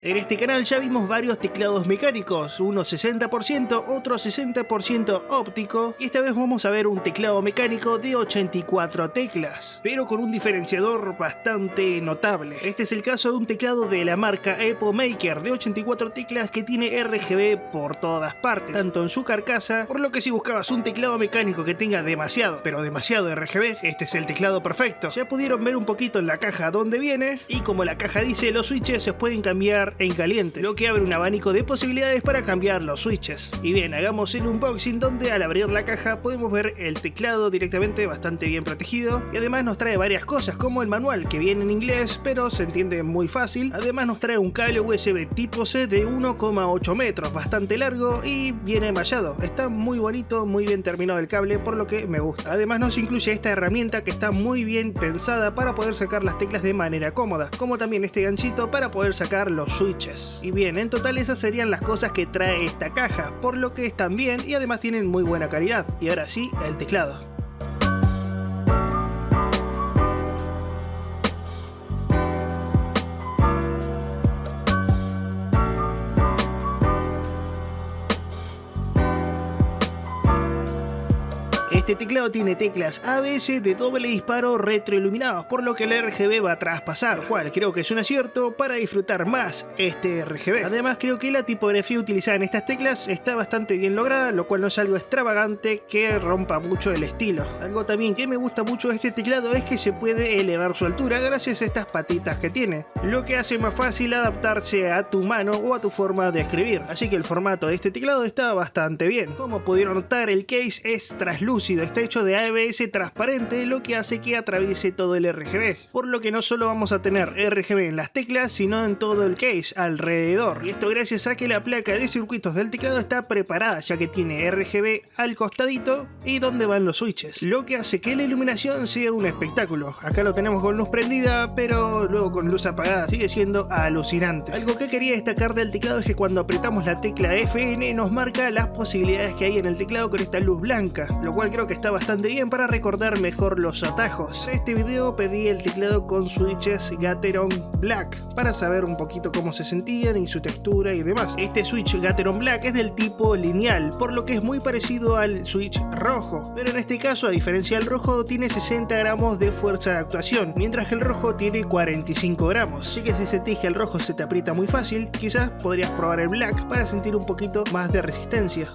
En este canal ya vimos varios teclados mecánicos, uno 60%, otro 60% óptico, y esta vez vamos a ver un teclado mecánico de 84 teclas, pero con un diferenciador bastante notable. Este es el caso de un teclado de la marca Epo Maker de 84 teclas que tiene RGB por todas partes, tanto en su carcasa, por lo que si buscabas un teclado mecánico que tenga demasiado, pero demasiado RGB, este es el teclado perfecto. Ya pudieron ver un poquito en la caja dónde viene, y como la caja dice, los switches se pueden cambiar en caliente, lo que abre un abanico de posibilidades para cambiar los switches. Y bien, hagamos el unboxing donde al abrir la caja podemos ver el teclado directamente bastante bien protegido, y además nos trae varias cosas como el manual que viene en inglés pero se entiende muy fácil. Además nos trae un cable USB tipo C de 1,8 metros, bastante largo y viene mallado. Está muy bonito, muy bien terminado el cable, por lo que me gusta. Además nos incluye esta herramienta que está muy bien pensada para poder sacar las teclas de manera cómoda, como también este ganchito para poder sacar los switches. Y bien, en total esas serían las cosas que trae esta caja, por lo que están bien y además tienen muy buena calidad. Y ahora sí, el teclado. Este teclado tiene teclas ABS de doble disparo retroiluminados, por lo que el RGB va a traspasar, lo cual creo que es un acierto para disfrutar más este RGB. Además creo que la tipografía utilizada en estas teclas está bastante bien lograda, lo cual no es algo extravagante que rompa mucho el estilo. Algo también que me gusta mucho de este teclado es que se puede elevar su altura gracias a estas patitas que tiene, lo que hace más fácil adaptarse a tu mano o a tu forma de escribir. Así que el formato de este teclado está bastante bien. Como pudieron notar, el case es translúcido. Está hecho de ABS transparente, lo que hace que atraviese todo el RGB, por lo que no solo vamos a tener RGB en las teclas, sino en todo el case alrededor. Y esto gracias a que la placa de circuitos del teclado está preparada, ya que tiene RGB al costadito y donde van los switches, lo que hace que la iluminación sea un espectáculo. Acá lo tenemos con luz prendida, pero luego con luz apagada. Sigue siendo alucinante. Algo que quería destacar del teclado es que cuando apretamos la tecla FN nos marca las posibilidades que hay en el teclado con esta luz blanca, lo cual creo que está bastante bien para recordar mejor los atajos. En este video pedí el teclado con switches Gateron Black para saber un poquito cómo se sentían y su textura y demás. Este switch Gateron Black es del tipo lineal, por lo que es muy parecido al switch rojo, pero en este caso, a diferencia del rojo, tiene 60 gramos de fuerza de actuación, mientras que el rojo tiene 45 gramos. Así que si sentís que el rojo se te aprieta muy fácil, quizás podrías probar el Black para sentir un poquito más de resistencia.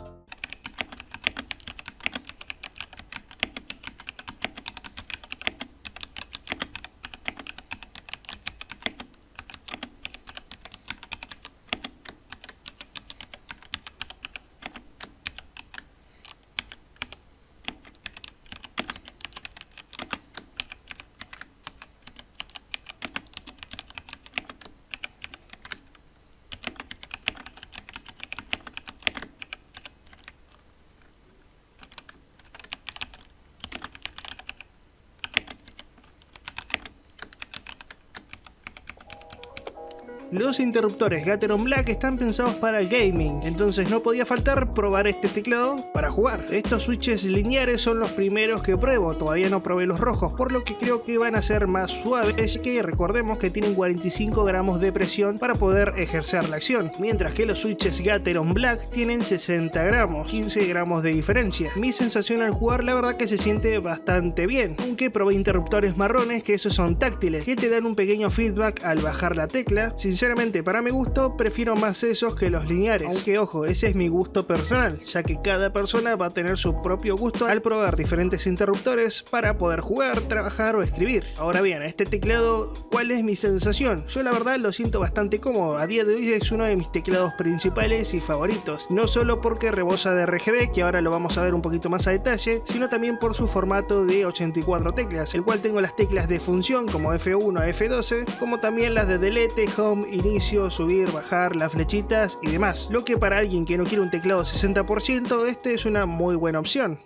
Los interruptores Gateron Black están pensados para gaming, entonces no podía faltar probar este teclado para jugar. Estos switches lineares son los primeros que pruebo, todavía no probé los rojos, por lo que creo que van a ser más suaves, que recordemos que tienen 45 gramos de presión para poder ejercer la acción, mientras que los switches Gateron Black tienen 60 gramos, 15 gramos de diferencia. Mi sensación al jugar la verdad que se siente bastante bien, aunque probé interruptores marrones que esos son táctiles, que te dan un pequeño feedback al bajar la tecla. Sinceramente, para mi gusto, prefiero más esos que los lineares, aunque ojo, ese es mi gusto personal, ya que cada persona va a tener su propio gusto al probar diferentes interruptores para poder jugar, trabajar o escribir. Ahora bien, este teclado, ¿cuál es mi sensación? Yo la verdad lo siento bastante cómodo, a día de hoy es uno de mis teclados principales y favoritos, no solo porque rebosa de RGB, que ahora lo vamos a ver un poquito más a detalle, sino también por su formato de 84 teclas, el cual tengo las teclas de función como F1 a F12, como también las de delete, home, inicio, subir, bajar, las flechitas y demás, lo que para alguien que no quiere un teclado 60%, este es una muy buena opción.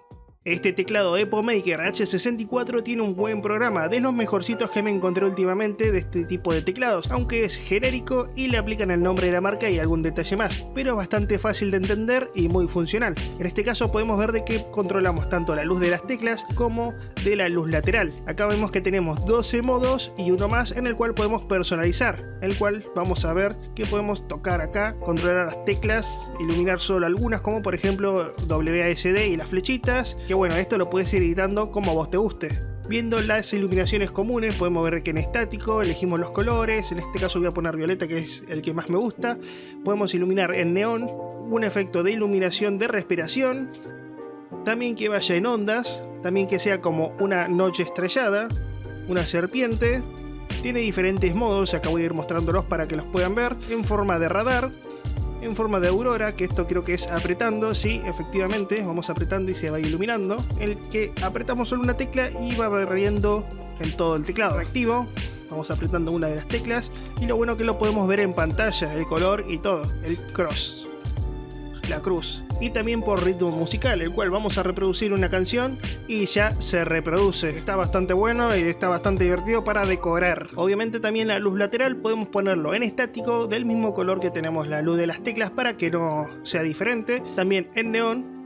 Este teclado EpoMaker H64 tiene un buen programa, de los mejorcitos que me encontré últimamente de este tipo de teclados, aunque es genérico y le aplican el nombre de la marca y algún detalle más, pero es bastante fácil de entender y muy funcional. En este caso podemos ver de que controlamos tanto la luz de las teclas como de la luz lateral. Acá vemos que tenemos 12 modos y uno más en el cual podemos personalizar, el cual vamos a ver que podemos tocar acá, controlar las teclas, iluminar solo algunas, como por ejemplo WASD y las flechitas, que bueno, esto lo puedes ir editando como a vos te guste. Viendo las iluminaciones comunes podemos ver que en estático elegimos los colores, en este caso voy a poner violeta, que es el que más me gusta. Podemos iluminar en neón, un efecto de iluminación de respiración, también que vaya en ondas, también que sea como una noche estrellada, una serpiente. Tiene diferentes modos, acá voy a ir mostrándolos para que los puedan ver, en forma de radar, en forma de aurora, que esto creo que es apretando, sí, efectivamente, vamos apretando y se va iluminando, el que apretamos solo una tecla y va barriendo en todo el teclado. Reactivo, vamos apretando una de las teclas y lo bueno que lo podemos ver en pantalla, el color y todo, el cross, la cruz, y también por ritmo musical, el cual vamos a reproducir una canción y ya se reproduce. Está bastante bueno y está bastante divertido para decorar. Obviamente también la luz lateral podemos ponerlo en estático del mismo color que tenemos la luz de las teclas para que no sea diferente, también en neón,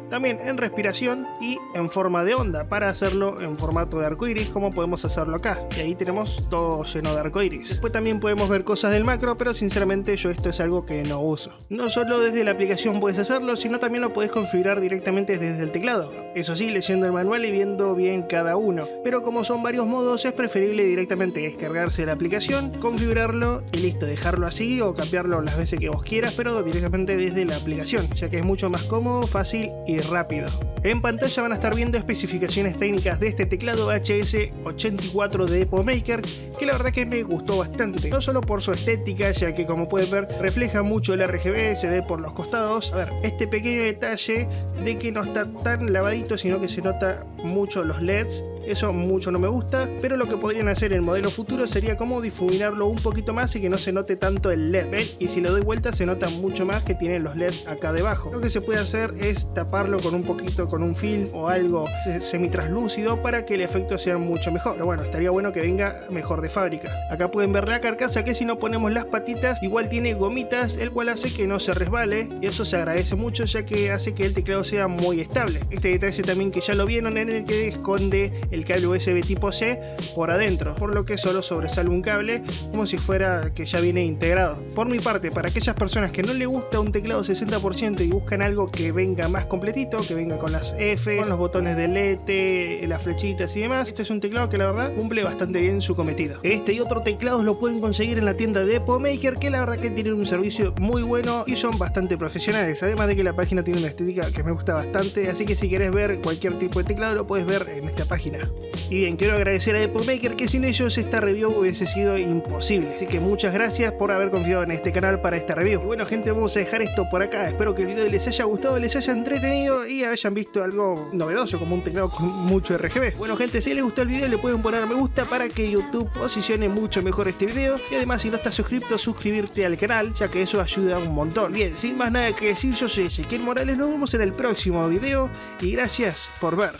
también en respiración y en forma de onda para hacerlo en formato de arcoiris, como podemos hacerlo acá, y ahí tenemos todo lleno de arcoiris. Después también podemos ver cosas del macro, pero sinceramente yo esto es algo que no uso. No solo desde la aplicación puedes hacerlo, sino también lo puedes configurar directamente desde el teclado, eso sí, leyendo el manual y viendo bien cada uno, pero como son varios modos es preferible directamente descargarse la aplicación, configurarlo y listo, dejarlo así o cambiarlo las veces que vos quieras, pero directamente desde la aplicación, ya que es mucho más cómodo, fácil y rápido. En pantalla van a estar viendo especificaciones técnicas de este teclado HS84 de EpoMaker, que la verdad que me gustó bastante, no solo por su estética, ya que como pueden ver refleja mucho el RGB, se ve por los costados. A ver, este pequeño detalle de que no está tan lavadito, sino que se nota mucho los LEDs, eso mucho no me gusta, pero lo que podrían hacer en modelo futuro sería como difuminarlo un poquito más y que no se note tanto el LED, ¿ven? Y si lo doy vuelta se nota mucho más que tienen los LEDs acá debajo. Lo que se puede hacer es taparlo con un poquito, con un film o algo semi-translúcido para que el efecto sea mucho mejor, pero bueno, estaría bueno que venga mejor de fábrica. Acá pueden ver la carcasa, que si no ponemos las patitas igual tiene gomitas, el cual hace que no se resbale, y eso se agradece mucho ya que hace que el teclado sea muy estable. Este detalle también que ya lo vieron, en el que esconde el cable USB tipo C por adentro, por lo que solo sobresale un cable como si fuera que ya viene integrado. Por mi parte, para aquellas personas que no les gusta un teclado 60% y buscan algo que venga más completito, que venga con las F, con los botones de LED, las flechitas y demás, este es un teclado que la verdad cumple bastante bien su cometido. Este y otros teclados lo pueden conseguir en la tienda de EpoMaker, que la verdad que tienen un servicio muy bueno y son bastante profesionales, además de que la página tiene una estética que me gusta bastante, así que si querés ver cualquier tipo de teclado lo puedes ver en esta página. Y bien, quiero agradecer a EpoMaker, que sin ellos esta review hubiese sido imposible, así que muchas gracias por haber confiado en este canal para esta review. Y bueno gente, vamos a dejar esto por acá, espero que el video les haya gustado, les haya entretenido y hayan visto algo novedoso como un teclado con mucho RGB. Bueno gente, si les gustó el video le pueden poner me gusta para que YouTube posicione mucho mejor este video, y además si no estás suscrito, suscribirte al canal, ya que eso ayuda un montón. Bien, sin más nada que decir, yo soy Ezequiel Morales, nos vemos en el próximo video y gracias por ver.